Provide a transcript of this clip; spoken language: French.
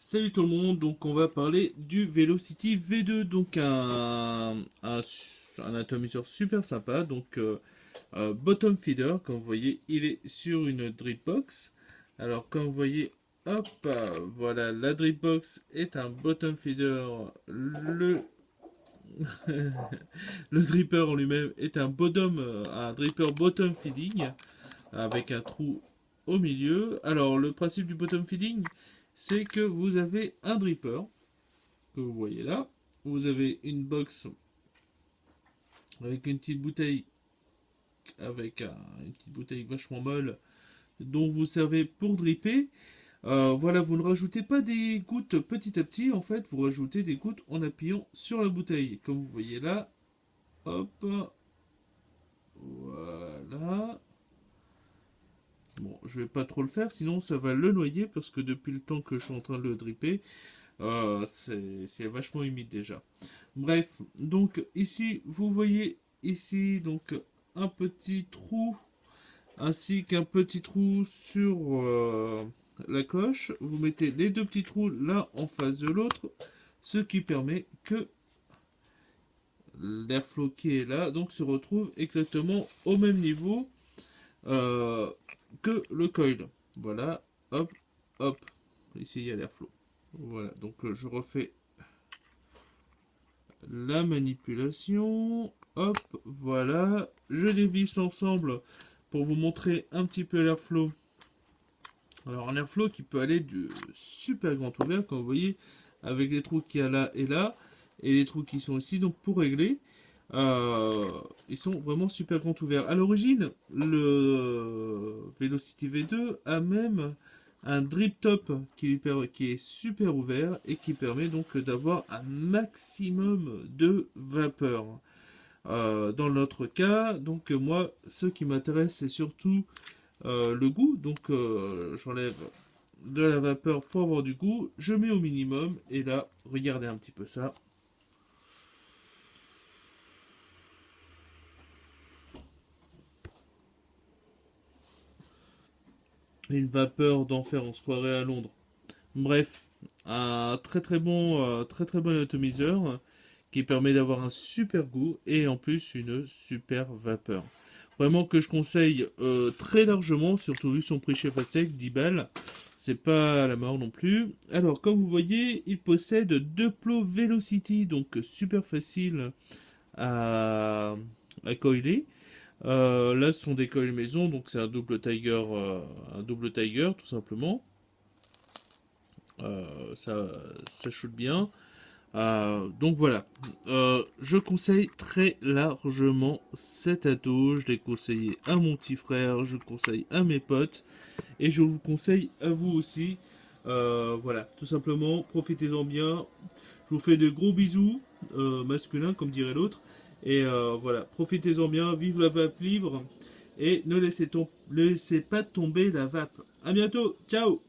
Salut tout le monde, donc on va parler du Velocity V2, donc un atomiseur super sympa, donc bottom feeder, comme vous voyez il est sur une drip box. Alors comme vous voyez, hop, voilà, la drip box est un bottom feeder, le dripper en lui-même est un dripper bottom feeding, avec un trou au milieu. Alors le principe du bottom feeding, c'est que vous avez un dripper que vous voyez là. Vous avez une box avec une petite bouteille une petite bouteille vachement molle dont vous servez pour dripper. Voilà, vous ne rajoutez pas des gouttes petit à petit, en fait, vous rajoutez des gouttes en appuyant sur la bouteille, comme vous voyez là. Hop, voilà. Bon, je vais pas trop le faire, sinon ça va le noyer, parce que depuis le temps que je suis en train de le dripper, c'est vachement humide déjà. Bref, donc ici, vous voyez ici donc un petit trou ainsi qu'un petit trou sur la coche. Vous mettez les deux petits trous l'un en face de l'autre, ce qui permet que l'airflow qui est là donc se retrouve exactement au même niveau euh, que le coil. Voilà, hop, hop. Ici il y a l'airflow. Voilà, donc je refais la manipulation. Hop, voilà. Je dévisse ensemble pour vous montrer un petit peu l'airflow. Alors un airflow qui peut aller du super grand ouvert, comme vous voyez, avec les trous qu'il y a là et là, et les trous qui sont ici. Donc pour régler, ils sont vraiment super grand ouverts. À l'origine, le Velocity V2 a même un drip top qui est super ouvert et qui permet donc d'avoir un maximum de vapeur. Dans notre cas, donc moi, ce qui m'intéresse, c'est surtout le goût. Donc j'enlève de la vapeur pour avoir du goût. Je mets au minimum. Et là, regardez un petit peu ça. Une vapeur d'enfer, on se croirait à Londres. Bref, un très très bon atomiseur qui permet d'avoir un super goût et en plus une super vapeur. Vraiment que je conseille très largement, surtout vu son prix chez Fastech, 10 balles. C'est pas à la mort non plus. Alors, comme vous voyez, il possède deux plots Velocity, donc super facile à, à coiler. Là, ce sont des coils maison, donc c'est un double Tiger tout simplement. Ça shoot bien. Donc voilà, je conseille très largement cet ato. Je l'ai conseillé à mon petit frère, je le conseille à mes potes et je vous conseille à vous aussi. Voilà, tout simplement, profitez-en bien. Je vous fais de gros bisous, masculins comme dirait l'autre. Et voilà, profitez-en bien, vive la vape libre et ne laissez pas tomber la vape. À bientôt, ciao!